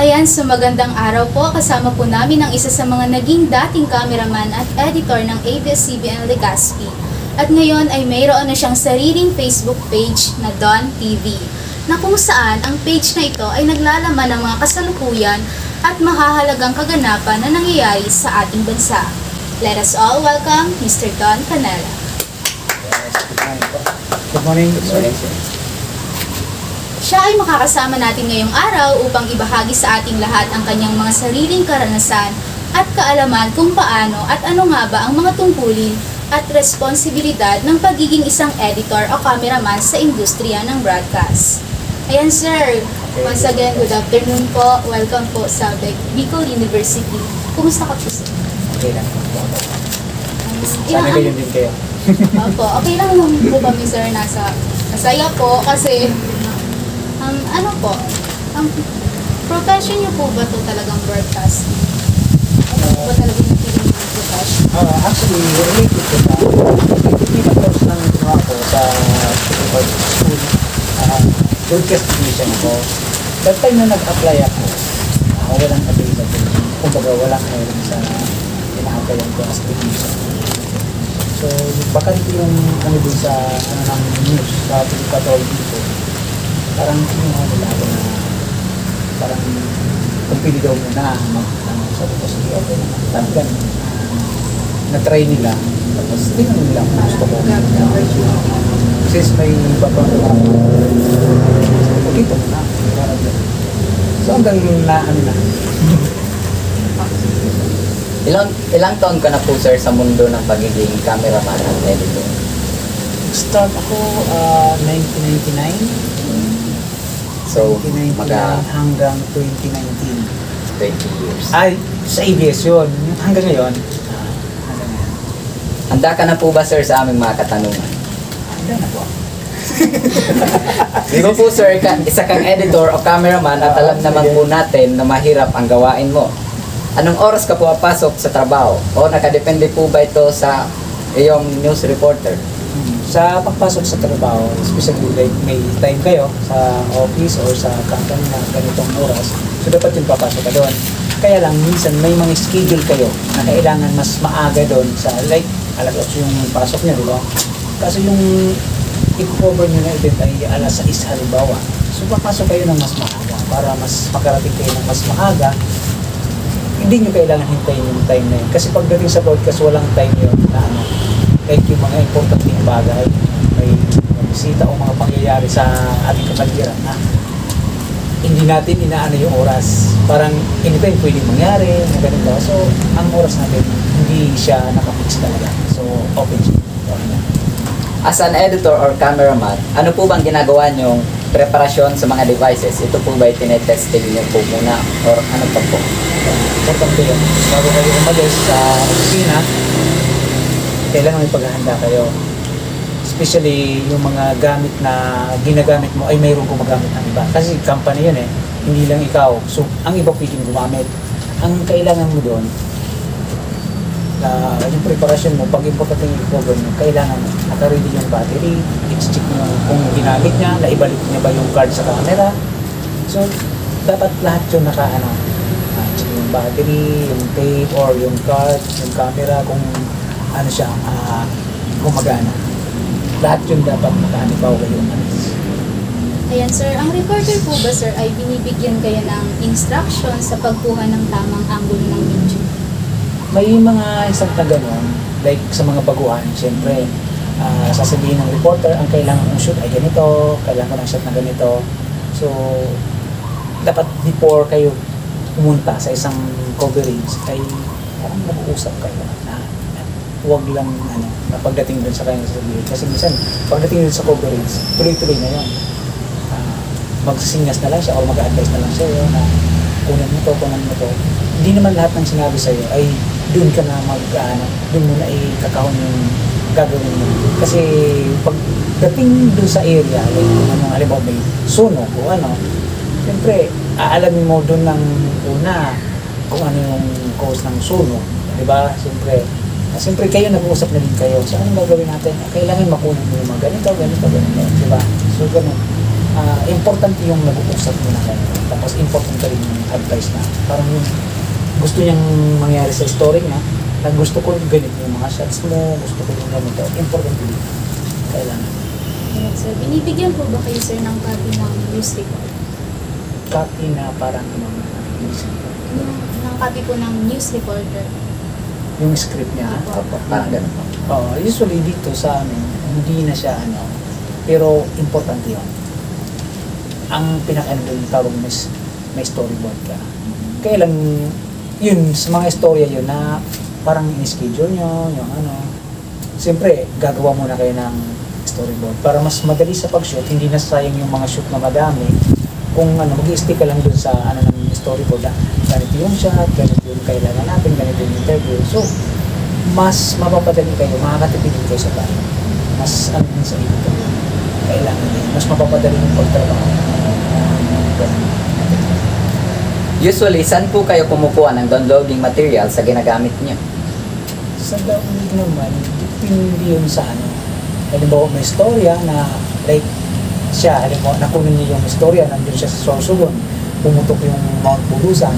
Ayan, so magandang araw po. Kasama po namin ang isa sa mga naging dating cameraman at editor ng ABS-CBN Legazpi. At ngayon ay mayroon na siyang sariling Facebook page na Don TV, na kung saan ang page na ito ay naglalaman ng mga kasalukuyan at mahahalagang kaganapan na nangyayari sa ating bansa. Let us all welcome Mr. Don Canela. Good morning. Good morning, sir. Siya ay makakasama natin ngayong araw upang ibahagi sa ating lahat ang kanyang mga sariling karanasan at kaalaman kung paano at ano nga ba ang mga tungkulin at responsibilidad ng pagiging isang editor o cameraman sa industriya ng broadcast. Ayan sir, once again, good afternoon po. Welcome po sa Bicol University. Kumusta ka po sir? Okay lang. Sana ganyan din kayo. Opo, okay lang naman po kami sir. Masaya po kasi ano po, ang profession niyo po ba ito talagang broadcast? Ano po talagang yung feeling ng profession? Actually, related to that, technical course lang ginawa ko sa school. Broadcast technician ako. That time na nag-apply ako, walang available. Kumbaga, walang meron sa ina-applyan ko as technician. So, bakante yung ano dun sa ng news, sa Pilipatrol dito. Parang kinuha nila ako na parang kung pili daw muna sabi ko sige okay naman parang ganun na-try nila tapos tinanong nila kung gusto ko since may babang okay po na so hanggang na ano na Ilang taon ka na po sir sa mundo ng pagiging cameraman at editor? start ako 1999 So, 1999 hanggang 2019. 20 years. Ay, sa ABS yun. Hanggang ngayon. Handa ka na po ba sir sa aming mga katanungan? Handa na po. Di ba po sir, isa kang editor o cameraman at alam naman po natin na mahirap ang gawain mo. Anong oras ka po papasok sa trabaho? O nakadepende po ba ito sa iyong news reporter? Sa pagpasok sa trabaho, especially like may time kayo sa office or sa company na ganitong oras, so dapat yung papasok ka doon. Kaya lang, minsan may mga schedule kayo na kailangan mas maaga doon sa like, alas 8 yung pasok nyo, di ba? Kasi yung i-cover nyo na event ay alas 6 halimbawa. So papasok kayo ng mas maaga para mas makarating kayo ng mas maaga. Hindi nyo kailangan hintayin yung time na yun. Kasi pagdating sa broadcast, walang time yun na ano, like yung mga importanteng bagay, may bisita o mga pangyayari sa ating kapaligiran na hindi natin inaano yung oras. Parang anytime pwedeng mangyari, na ganun ba. So, ang oras natin, hindi siya nakapix talaga. So, open siya. As an editor or cameraman, ano po bang ginagawa niyong preparasyon sa mga devices? Ito po ba tinetesting niyo po muna or ano pa po? Importante yun. Bago kayo umalis sa opisina, kailangan may paghahanda kayo. Especially yung mga gamit na ginagamit mo ay mayroong gumagamit ng iba. Kasi company yun eh. Hindi lang ikaw. So, ang iba pwedeng gumamit. Ang kailangan mo doon, yung preparasyon mo, pag importante yung recover mo, kailangan naka-ready yung battery, i-check mo kung ginamit niya, naibalik niya ba yung card sa camera. So, dapat lahat yun check yung battery, yung tape, or yung card, yung camera, kung ano siya, gumagana. Lahat yun dapat makaanibaw kayo umalis. Ayan sir, ang recorder po ba sir ay binibigyan kayo ng instruction sa pagkuha ng tamang angulo ng video? May mga isang na gano'n, like sa mga baguhan, siyempre, sasabihin ng reporter, ang kailangan mong shoot ay ganito, kailangan ko ng shot na ganito. So, dapat before kayo pumunta sa isang coverage, ay parang mag-uusap kayo na huwag lang pagdating dun sa kanyang sasabihin. Kasi minsan, pagdating dun sa coverage, tuloy-tuloy na yun. Magsisingas na lang siya o mag-advise na lang siya na kunan mo to. Hindi naman lahat ng sinabi sa'yo ay dun ka na dun mo na ikakahon yung gagawin mo. Kasi pagdating dun sa area, like halimbawa may sunog o siyempre, aalamin mo dun ng una kung ano yung cause ng sunog. Diba? Siyempre kayo nag-uusap na din kayo. So, anong gagawin natin? Kailangan makunan mo yung mga ganito. Diba? So, ganun. importante yung nag-uusap muna kayo. Tapos importante rin yung advice na parang yung gusto niyang mangyari sa story niya, na gusto ko ganito yung mga shots mo, gusto ko yung ganito. Importante din. Kailangan. Ayan, sir. Binibigyan po ba kayo, sir, ng copy ng news report? Copy na parang Ng copy po ng news reporter. yung script niya. Opo, parang ganun po. Usually dito sa amin, hindi na siya pero importante yun. Ang pinaka-ano doon tarong may storyboard ka. Kaya lang, yun, sa mga istorya yun na parang in-schedule nyo, yung siyempre, gagawa muna kayo ng storyboard para mas madali sa pag-shoot, hindi na sayang yung mga shoot na madami. Kung mag-i-stick ka lang dun sa ng storyboard na ganito yung shot, ganito yung kailangan natin, ganito yung interview. So, mas mapapadali kayo, makakatipid kayo sa tayo. Mas din sa ito. Kailangan din. Mas mapapadali yung pagtrabaho. Usually, saan po kayo kumukuha ng downloading material sa ginagamit niyo? Sa download naman, depende yun sa halimbawa, may storya na like siya, halimbawa, nakunin niya yung storya, nandun siya sa Sorsogon, pumutok yung Mount Burusan,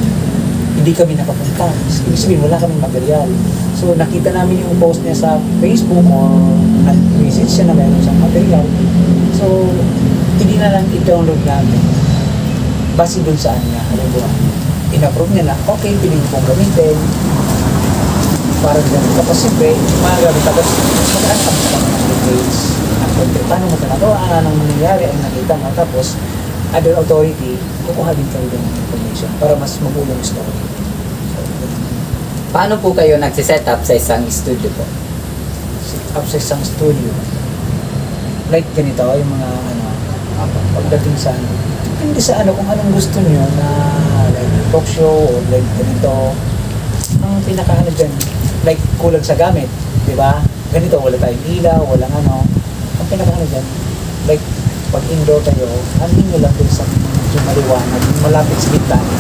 hindi kami nakapunta. Ibig sabihin, wala kaming material. So, nakita namin yung post niya sa Facebook or nag-visit siya na meron siyang material. So, hindi na lang i-download namin. Base dun saan niya, halimbawa, in-approve niya na, okay, piling kong gamitin. Parang gano'n. Tapos siyempre, mga gamit. Tapos, mag-anak kami sa mga details. Paano mo ginagawa, anong nangyayari, ang nakita mo. Tapos, other authority, kukuha din kayo ng information para mas mabulo yung story. Paano po kayo nagsiset up sa isang studio po? Set up sa isang studio. Like ganito, yung mga pagdating sa depende sa kung anong gusto nyo na like talk show or like ganito. Ang pinaka dyan, like kulang sa gamit, di ba? Ganito, wala tayong ilaw, walang ang pinaka dyan, like pag indoor kayo, anin nyo lang dun sa medyo maliwanag, malapit sa bintana.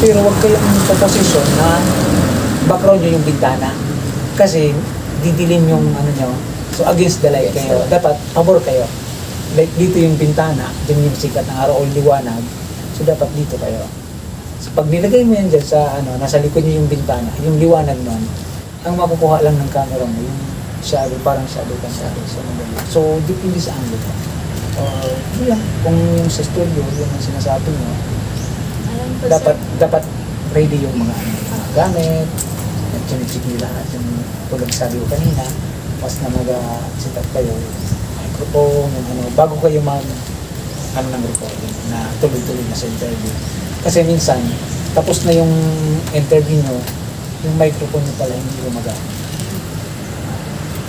Pero huwag kayong posisyon na background nyo yung bintana. Kasi didilim yung nyo. So against the light kayo. Dapat pabor kayo. Like dito yung bintana, dyan yung sikat ng araw o liwanag. So dapat dito kayo. So pag nilagay mo yan dyan sa nasa likod nyo yung bintana, yung liwanag nun, ang makukuha lang ng camera mo, yung shadow, parang shadow ka shadow. So depende sa angle mo. Yun lang, kung yung sa studio, yung sinasabi mo, Alam po, dapat ready yung mga gamit, chinik-check nyo lahat, yung tulad sabi ko kanina, mas na mag-set up kayo, microphone, yung bago kayo ng recording, na tuloy-tuloy na sa interview. Kasi minsan, tapos na yung interview nyo, yung microphone nyo pala hindi gumagamit.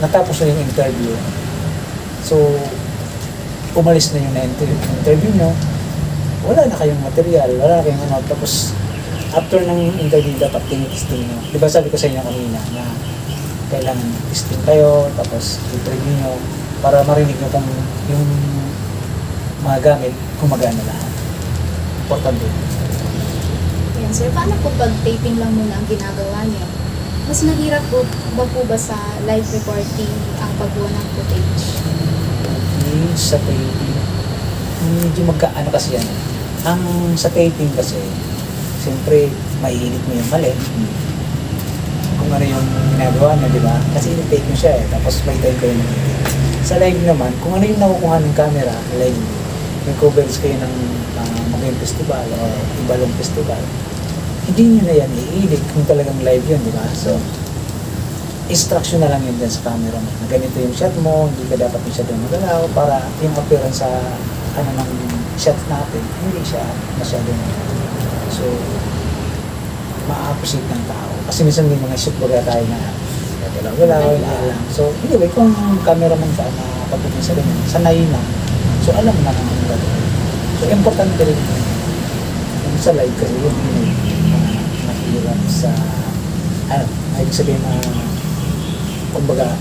Natapos na yung interview, so, umalis na yung interview nyo, wala na kayong material, wala na kayong tapos after ng interview dapat testing nyo. Diba sabi ko sa inyo kanina na kailangan testing kayo, tapos i-preview nyo para marinig nyo kung yung mga gamit gumagana lahat. Importante. Yan, sir. Paano po pag taping lang muna ang ginagawa niyo? Mas mahirap po ba sa live recording ang pagbuo ng footage? Sa taping, medyo magkaano kasi yan. Ang sa taping kasi, siyempre, maiinit mo yung mali. Kung ano yung ginagawa niya, di ba? Kasi in-take mo siya tapos may time kayo na. Sa live naman, kung ano yung nakukuha ng camera, live, may covers kayo ng Magayong Festival o Ibalong Festival, hindi nyo na yan i-edit kung talagang live yun, di ba? So, instruction na lang yun dyan sa camera mo. Na ganito yung shot mo, hindi ka dapat yung shot yung magalaw para yung appearance sa ng shot natin, hindi siya masyadong so, ma-appreciate ng tao. Kasi minsan may mga shoot baga tayo na galaw-galaw, lang. So, anyway, kung cameraman ka na pagdating sa ganyan, sanay na. So, alam na kung ano gagawin. So, importante rin yung sa live kasi yun mahirap sa ibig sabihin na kumbaga,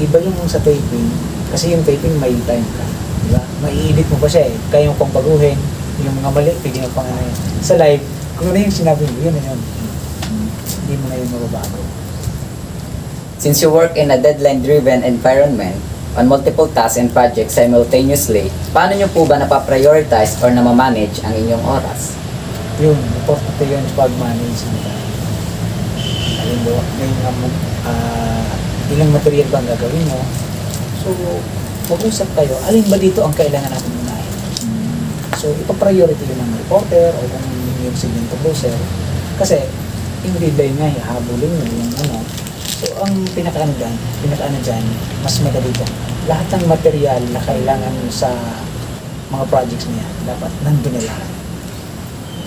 iba yung sa taping, kasi yung taping may time ka, di ba? Mai-edit mo pa siya kaya yung pang baguhin, yung mga mali, pwede yung pang sa live, kung ano yung sinabi mo, yun na yun. Hindi mo na yun mababago. Since you work in a deadline-driven environment, on multiple tasks and projects simultaneously, paano nyo po ba napaprioritize or namamanage ang inyong oras? Yun, importante yun sa pag-manage ng time. Halimbawa, ilang material ba ang gagawin mo? So, mag-usap kayo, alin ba dito ang kailangan natin unahin? So, ipapriority yun ng reporter o kung yung segment producer. Kasi, yung deadline nga, habulin mo yung ano. So, ang pinakaano dyan, mas madali ito. Lahat ng material na kailangan sa mga projects niya, dapat nandun na lahat.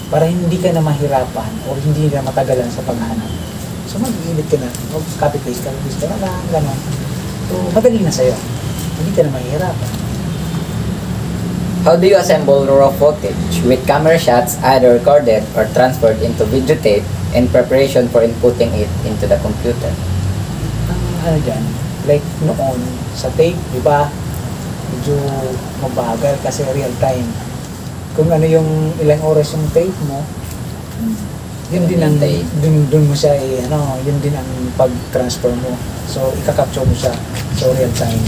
Para hindi ka na mahirapan o hindi ka matagalan sa paghahanap. So, mag-iinit ka na, copy-paste ka na lang, gano'n. So, madali na sa'yo. Hindi ka na mahirapan. How do you assemble raw footage with camera shots either recorded or transferred into videotape in preparation for inputting it into the computer? Ang ano dyan, like noon, sa tape, di ba? Medyo mabagal kasi real time. Kung ano yung ilang oras yung tape mo, yun din ang, dun mo siya yun din ang pag-transfer mo. So, ikakapture mo siya. So, real time.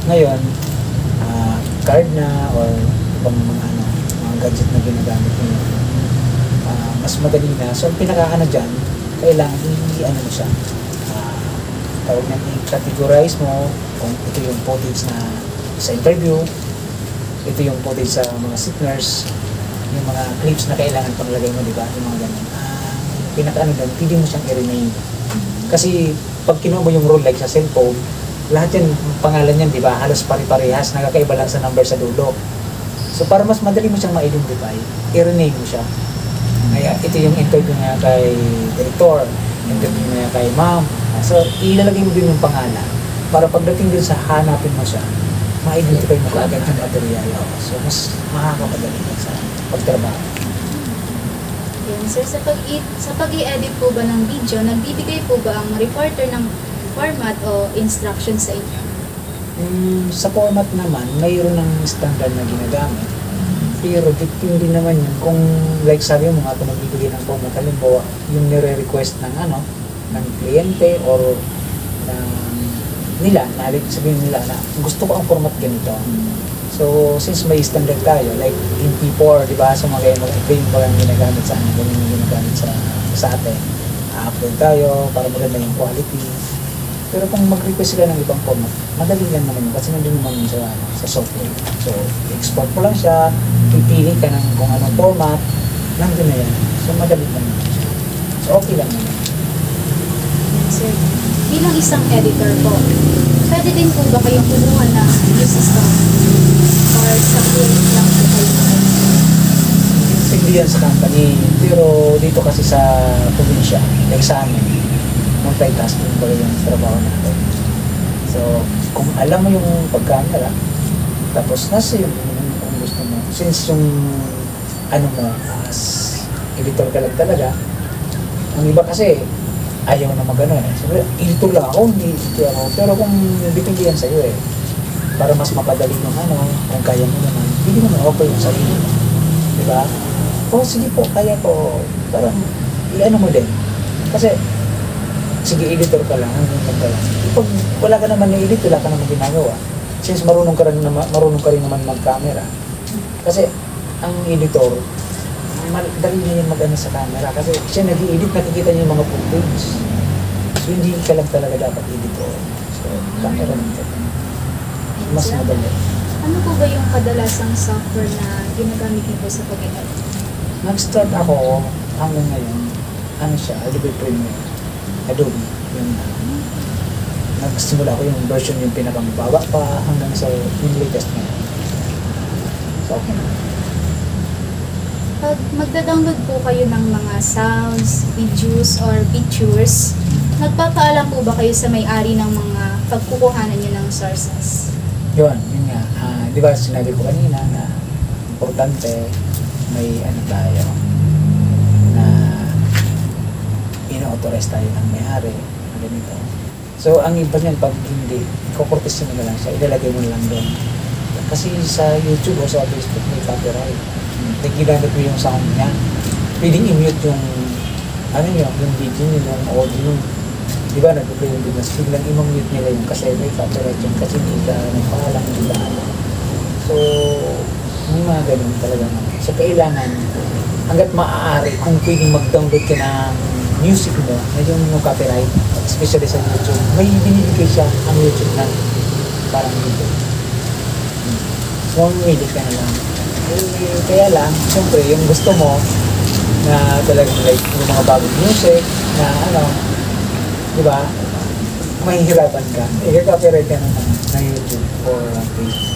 Ngayon, card na or ibang mga gadget na ginagamit mo, mas madali na. So, ang pinaka dyan, kailangan i-ano mo siya. Tawag na i-categorize mo kung ito yung footage na sa interview, ito yung footage sa mga signers, yung mga clips na kailangan panglagay mo, di ba? Yung mga ganun. Pinaka dyan, pwede mo siyang i-rename. Kasi, pag kinuha mo yung role like sa cellphone, lahat yan, pangalan yan, di ba? Halos pare-parehas, nagkakaiba lang sa number sa dulo. So, para mas madali mo siyang ma-identify, i-rename mo siya. Kaya, ito yung interview niya kay director, interview niya kay ma'am. So, ilalagay mo din yung pangalan para pagdating din sa hanapin mo siya, ma-identify mo kaagad yung material. So, mas makakapadali sa pagtrabaho. Yan, sir, sa pag-i-edit po ba ng video, nagbibigay po ba ang reporter ng format o instruction sa inyo? Sa format naman, mayroon ng standard na ginagamit. Pero depende naman yun. Kung like sabi mo nga, kung magbibigay ng format, halimbawa, yung nire-request ng ng kliyente or nila, sabihin nila na gusto ko ang format ganito. So, since may standard tayo, like in P4, di ba, so ito yung parang ginagamit sa sa atin. Upload tayo para maganda yung quality. Pero kung mag-request sila ng ibang format, madali lang naman yun kasi nandun naman yun sa software. So, export mo lang siya, pipili ka ng kung anong format, nandun na yan. So, madali lang naman siya. So, okay lang naman. Yan, sir. Bilang isang editor po, pwede din po ba kayong kumuha ng use stock? Or sa client lang po kayo? Hindi yan sa company. Pero dito kasi sa probinsya, like sa amin, multitasking pala yung trabaho natin. So, kung alam mo yung pagkamera, tapos nasa yung kung gusto mo. Since yung mo, as editor ka lang talaga, ang iba kasi, ayaw na mag-ano eh. Sabi, editor lang ako, hindi editor ako. Pero kung depende yan sa'yo eh, para mas mapadali yung kung kaya mo naman, hindi mo na-offer yung sarili mo. Diba? O, sige po, kaya ko. Parang, i-ano mo din. Kasi, sige, editor ka lang, hanggang ka lang. Pag wala ka naman na-edit, wala ka naman ginagawa. Since marunong ka rin naman mag-camera. Kasi, ang editor, dali na yung mag-ano sa camera. Kasi siya nag-i-edit, nakikita niya yung mga footage. So, hindi ka lang talaga dapat editor. So, camera nito. Mas madali. Ano po ba yung kadalasang software na ginagamit niyo po sa pag-edit? Nag-start ako hanggang ngayon, Adobe Premiere. Adobe, yung nagsimula ko yung version yung pinakambaba pa hanggang sa yung latest na. So, okay. Pag magda-download po kayo ng mga sounds, videos, or pictures, nagpapaalam po ba kayo sa may-ari ng mga pagkukuhanan nyo ng sources? Yun nga. Di ba sinabi ko kanina na importante may tayo na ino-authorize tayo ng may-ari na ganito. So, ang iba niyan, pag hindi, kukurtisin mo na lang siya, ilalagay mo na lang doon. Kasi sa YouTube o sa Facebook may copyright. Ginamit mo yung sound niya. Pwedeng i-mute yung video, yung audio. di ba, nag-play yung biglas, biglang imamute nila yung kasi may copyright yun kasi hindi ka nagpaalam yung daan. So, may mga ganun talaga. So, kailangan, hanggat maaari, kung pwedeng mag-download ka ng music mo, na yung copyright, especially sa YouTube, may binibigay siya ang YouTube na parang dito. So, mamimili ka na lang. Eh, kaya lang, siyempre, yung gusto mo, na talagang like, yung mga bagong music, na ano, di ba, mahihirapan ka. I-copyright ka naman ng YouTube or Facebook.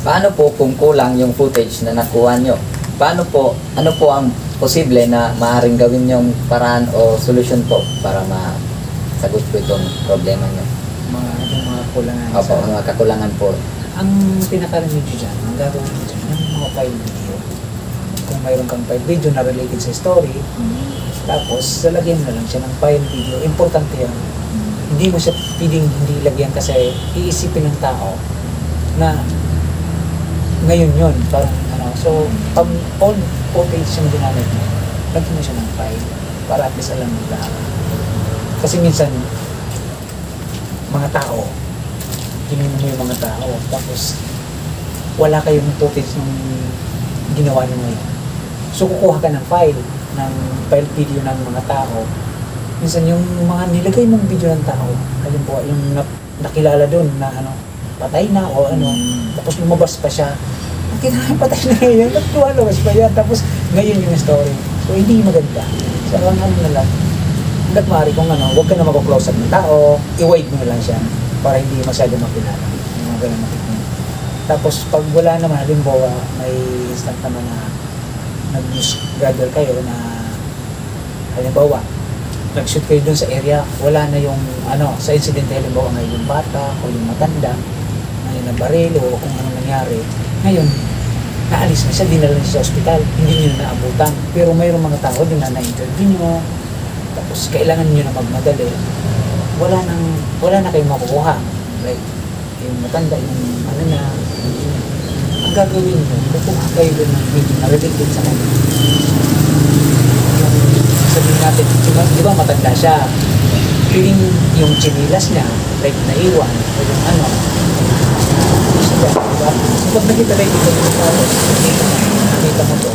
Paano po kung kulang yung footage na nakuha nyo? Paano po, ano po ang posible na maaaring gawin yung paraan o solusyon po para masagot po itong problema nyo? Yung mga kulangan. Opo, mga kakulangan po. Ang pinaka-remedyo dyan, ang gagawin mo dyan, yung mga file video. Kung mayroon kang file video na related sa story, tapos lalagyan mo na lang siya ng file video. Importante yan. Hindi mo siya pwedeng hindi lagyan kasi iisipin ng tao na ngayon yun. Parang, ano, so, pag all footage yung ginamit mo, lagyan mo siya ng file para at least alam mo lahat. Kasi minsan, mga tao, tingin mo yung mga tao, tapos wala kayong footage ng ginawa nyo ngayon. So, kukuha ka ng file video ng mga tao. Minsan, yung mga nilagay mong video ng tao, halimbawa, yung nakilala doon na ano, patay na o ano, tapos lumabas pa siya. Ang patay na ngayon, lumabas pa yan, tapos ngayon yung story. So, hindi maganda. So, ang ano na lang, hanggat maaari kung ano, huwag ka na mag-close up ng tao, i-wide mo na lang siya para hindi masyado makilala. Yung mga ganun makikita. Tapos, pag wala naman, halimbawa, may instant naman na nag-news gather kayo na halimbawa, nag-shoot kayo dun sa area, wala na yung ano, sa incident halimbawa ngayon yung bata o yung matanda, ngayon na baril o kung ano nangyari. Ngayon, naalis na siya, dinala niya sa ospital, hindi niyo na naabutan. Pero mayroong mga tao din na na-interview niyo, tapos kailangan niyo na magmadali. Wala na kayong makukuha. Like, yung matanda, yung ano na, ang gagawin mo, kukuha kayo doon ng video na related sa kanya. Yung sabihin natin, di ba matanda siya, feeling yung chinilas niya, like naiwan, o yung ano, siya, diba? So pag nakita kayo dito, nakita mo to,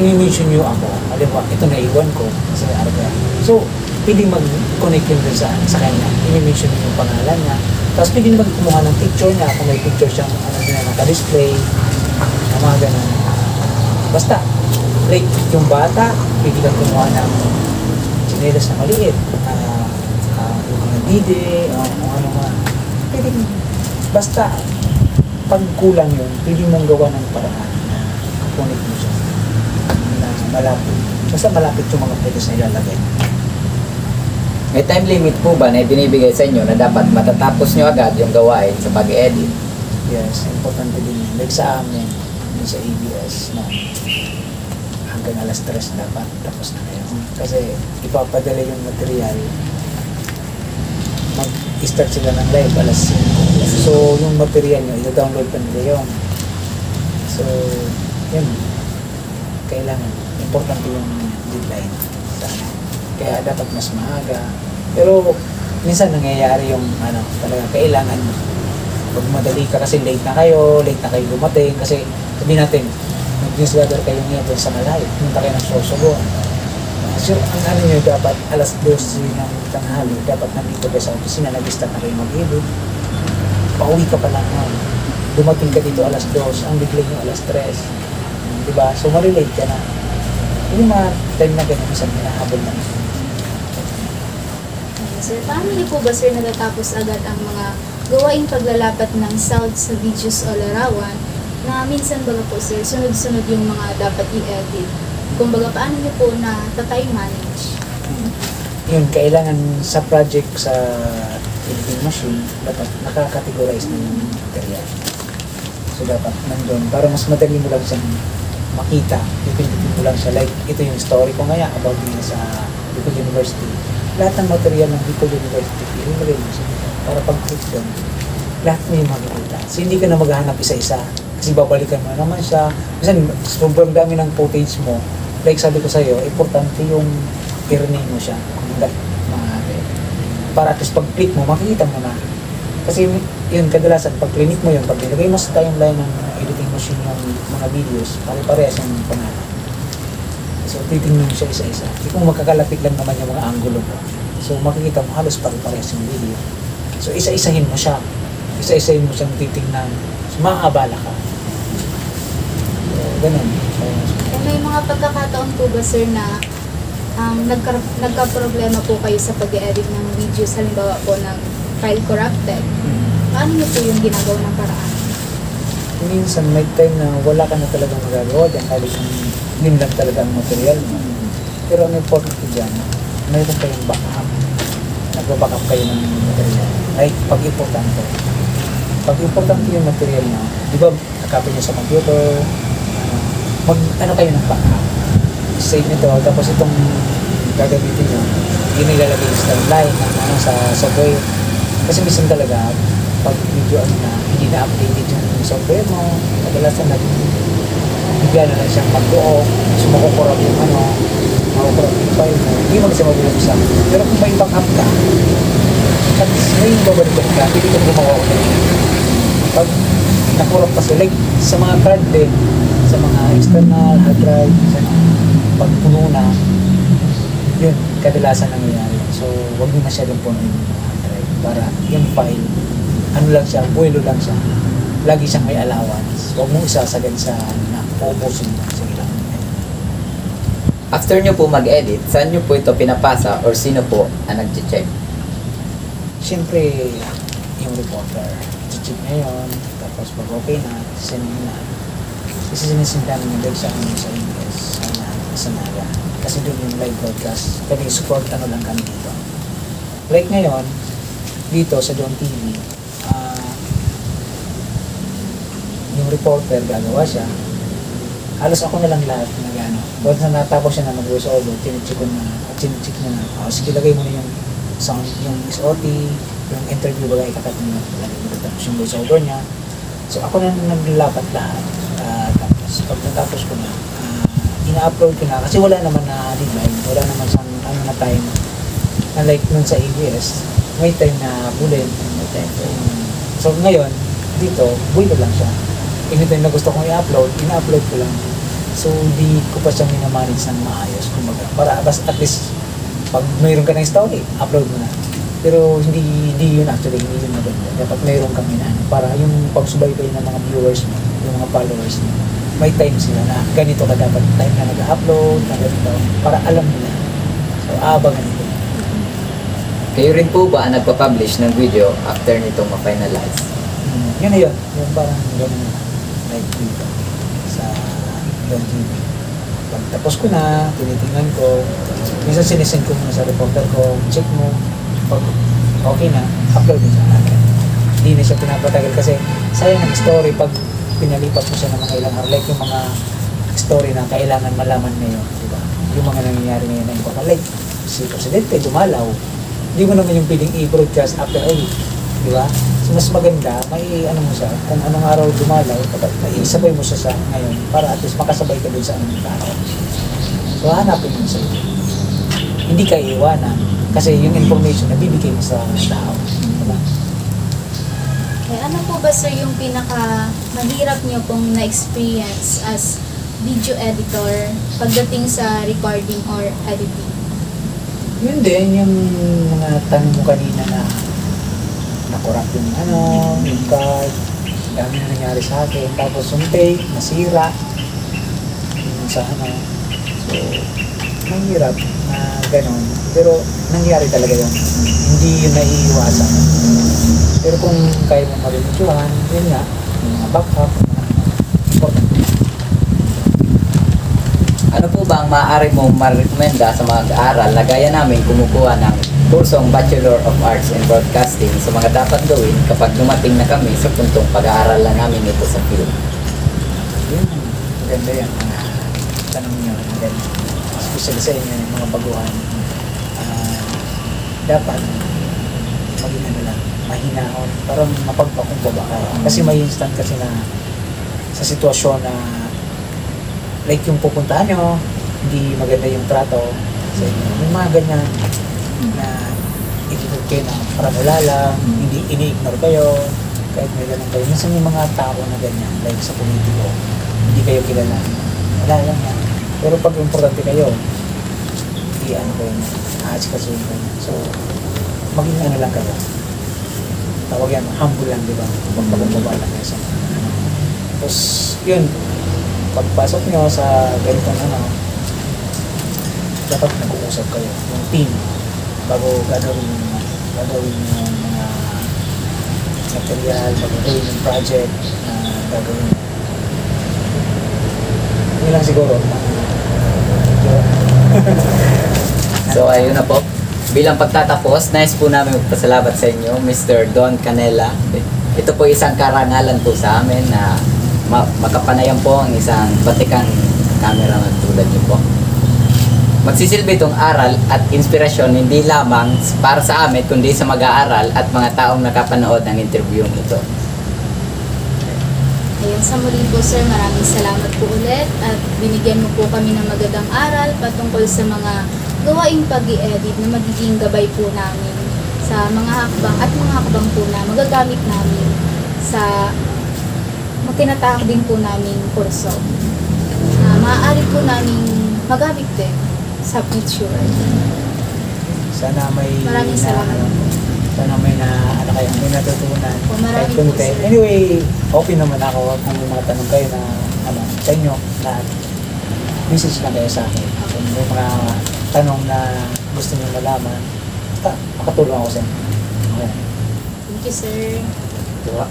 i-mention nyo ako, halimbawa, ito naiwan ko, kasi arga. So, pwedeng mag-connect yun dun sa kanya, i-mention nyo yung pangalan niya, tapos pwede naman kumuha ng picture niya, kung may picture siyang ano na naka-display, mga ganun. Basta, like yung bata, pwede kang kumuha ng chinelas na maliit, yung mga dide, o kung ano nga. Pwede, basta, pag kulang yun, pwede mong gawa ng paraan na connect mo siya, na malapit. Basta malapit yung mga pwede na ilalagay. May time limit po ba na ibinibigay sa inyo na dapat matatapos nyo agad yung gawain sa pag-edit? Yes, importante din yun. Like sa amin, yun sa ABS, na hanggang alas 3 dapat tapos na kayo. Kasi ipapadala yung material, mag-start sila ng live alas 5. So, yung material nyo, i-download pa nila yun. So, yun. Kailangan. Importante yung deadline sa amin. Kaya dapat mas maaga. Pero minsan nangyayari yung ano, talaga kailangan pag madali ka kasi late na kayo dumating kasi sabihin natin nag-news gather kayo ngayon doon sa Malay, punta kayo ng Sorsogon. So, ang ano nyo dapat alas 12 ng tanghali, dapat nandito kayo sa opisina, nag-start na kayo mag-edit. Pauwi ka pa lang nun. Dumating ka dito alas 2, ang bigla nyo alas 3. Diba? So, ma-relate ka na. Yung mga time na ganyan, minsan hinahabol na. Sir, paano niyo po ba, sir, natatapos agad ang mga gawaing paglalapat ng sound sa videos o larawan na minsan baga po, sir, sunod-sunod yung mga dapat i-edit? Kumbaga, paano niyo po na time manage? Yun, kailangan sa project sa editing machine, dapat nakakategorize na yung material. So, dapat nandun, para mas madali mo lang siyang makita, ipindutin mo lang siya. Like, ito yung story ko ngayon about din sa Bicol University. Lahat ng material ng Bicol University, ilagay mo siya. Para pag-click doon, lahat mo yung makikita. So, hindi ka na maghahanap isa-isa. Kasi babalikan mo naman siya. Minsan, sobrang dami ng footage mo. Like sabi ko sa'yo, importante yung i-rename mo siya kung hanggat maaari. Para at least pag click mo, makikita mo na. Kasi yun, kadalasan, pag click mo yun, pag nilagay mo sa timeline ng editing machine yung mga videos, pare-parehas yung pangalan. So, titingnan mo siya isa-isa. Kung magkakalapit lang naman yung mga angulo mo. So, makikita mo halos pare-parehas yung video. So, isa-isahin mo siya. Isa-isahin mo siyang titingnan. So, makakabala ka. So, ganun. So, May mga pagkakataon po ba, sir, na nagka-problema po kayo sa pag-edit ng videos, halimbawa po ng file corrupted? Paano niyo po yung ginagawa ng paraan? minsan may time na wala ka na talagang magagawa dyan, kahit yun lang talaga ang material mo. Pero ang important ko dyan, mayroon kayong backup. Nagpa-backup kayo ng material. Like, pag-importante. Pag-importante yung material mo, di ba, nakapin nyo sa computer, ano kayo ng backup. Save nito, tapos itong gagamitin nyo, yun nilalagay yung timeline sa software. Kasi minsan talaga, pag video hindi na updated yung software mo, kadalasan bigla na lang siyang mag-go-off, so makukurap yung makukurap yung file mo, hindi mo na siya mabulagsak. Pero kung may backup ka, at may babalikan ka, hindi ka gumawa ko na. Pag nakurap kasi, like sa mga card din, sa mga external hard drive, pag puno na, yun, kadalasan nangyayari. So, huwag mo masyadong punuin yung hard drive para yung file, ano lang siya, buwelo lang siya. Lagi siyang may allowance. Huwag mo isasagad sa na-focus mo. Sige lang. After nyo po mag-edit, saan nyo po ito pinapasa or sino po ang nag-check? Siyempre, yung reporter, check na yun, tapos pag okay na, send mo na. Kasi sinisindan mo doon sa ABS, sa Naga. Kasi doon yung live broadcast, kami support lang kami dito. Like ngayon, dito sa Don TV, yung reporter, gagawa siya. Halos ako na lang lahat na gano'n. Once na natapos siya na mag-voice over, chinecheck ko na, at chinecheck na sige, lagay mo na yung sound, yung SOT, yung interview bagay, ikakat mo na, lagay mo na tapos yung voice over niya. So ako na naglapat lahat. Tapos pag natapos ko na, ina-upload ko na, kasi wala naman na deadline, wala naman siyang na time. Unlike nun sa ABS, may time na bullet, may time. So ngayon, dito, buwilo lang siya. Anytime na gusto kong i-upload, ina-upload ko lang. So, hindi ko pa siya minamanage ng maayos. Kumbaga, para at least, pag mayroon ka ng story, upload mo na. Pero hindi yun actually, hindi yun maganda. Dapat mayroon kang inano. Para yung pagsubaybay ng mga viewers mo, yung mga followers mo, may time sila na ganito ka dapat time na nag-upload, na ganito, para alam nila. So, abangan nito. Kayo rin po ba ang nagpa-publish ng video after nitong ma-finalize? Yun na yun. Yung parang gano'n like dito sa Don TV. Pag tapos ko na, tinitingnan ko, minsan sinisend ko muna sa reporter ko, check mo, pag okay na, upload mo sa akin. Hindi na siya pinapatagal kasi sayang ang story pag pinalipat mo siya ng mga ilang like yung mga story na kailangan malaman ngayon, di ba? Yung mga nangyayari ngayon na important. Like, si Presidente, dumalaw. Hindi mo naman yung piling i-broadcast after a week, di ba? So, mas maganda, may ano mo siya, kung anong araw dumalaw, may isabay mo siya sa ngayon para at least makasabay ka dun sa anong araw. So, hanapin mo sa'yo. Hindi ka iiwanan kasi yung information na bibigay mo sa tao. Diba? Ano po ba, sir, yung pinaka-mahirap niyo pong na-experience as video editor pagdating sa recording or editing? Yun din, yung mga tanong mo kanina na nakurap yung yung card, dami na nangyari sa akin, tapos yung tape, nasira, yung sa so, mahirap na gano'n, pero nangyari talaga yun, hindi yun naiiwasan. Pero kung kaya mo marimutuhan, yun nga, yung mga backup, important. Ano po ba ang maaari mong ma-recommenda sa mga kaaral na gaya namin kumukuha ng kursong Bachelor of Arts in Broadcasting sa mga dapat gawin kapag dumating na kami sa puntong pag-aaralan namin ito sa field? Yun, maganda yan. Tanong nyo, maganda. Especially sa inyo, yung mga baguhan. Dapat, maging lang, mahinahon, parang mapagpakumbaba kayo. Kasi may instant kasi na sa sitwasyon na like yung pupuntahan nyo, hindi maganda yung trato, sa inyo. Yung mga ganyan na i-treat kayo na parang wala lang, hindi ini-ignore kayo, kahit may ganun kayo. Minsan yung mga tao na ganyan, like sa politiko, hindi kayo kilala. Wala lang yan. Pero pag importante kayo, i-ano kayo na, aatsikasuhin kayo. So, maging ano lang kayo. Tawag yan, humble lang, di ba? Pagpapababa lang kayo sa mga ano. Tapos, yun, pagpasok nyo sa ganitong ano, dapat nag-uusap kayo, yung team, bago gagawin yung mga material, bago gagawin yung project na gagawin mo. Yun lang siguro. So ayun na po. Bilang pagtatapos, nais po namin magpasalamat sa inyo, Mr. Don Canela. Ito po isang karangalan po sa amin na makapanayan po ang isang batikang cameraman tulad niyo po. Magsisilbi itong aral at inspirasyon hindi lamang para sa amin kundi sa mag-aaral at mga taong nakapanood ng interview ito. Ayun, sa muli po sir, maraming salamat po ulit at binigyan mo po kami ng magandang aral patungkol sa mga gawaing pag-i-edit na magiging gabay po namin sa mga hakbang at mga hakbang po na magagamit namin sa tinatahak din po namin kurso. Maaari po namin magamit din sa future. Sana may Maraming salamat po. Sana may may natutunan. Po, marami kahit po, konti. sir. Anyway, open naman ako kung may mga tanong kayo na sa inyo na message lang kayo sa akin. Kung may mga tanong na gusto niyo malaman, makatulong ako sa inyo. Okay. Thank you sir. Diba?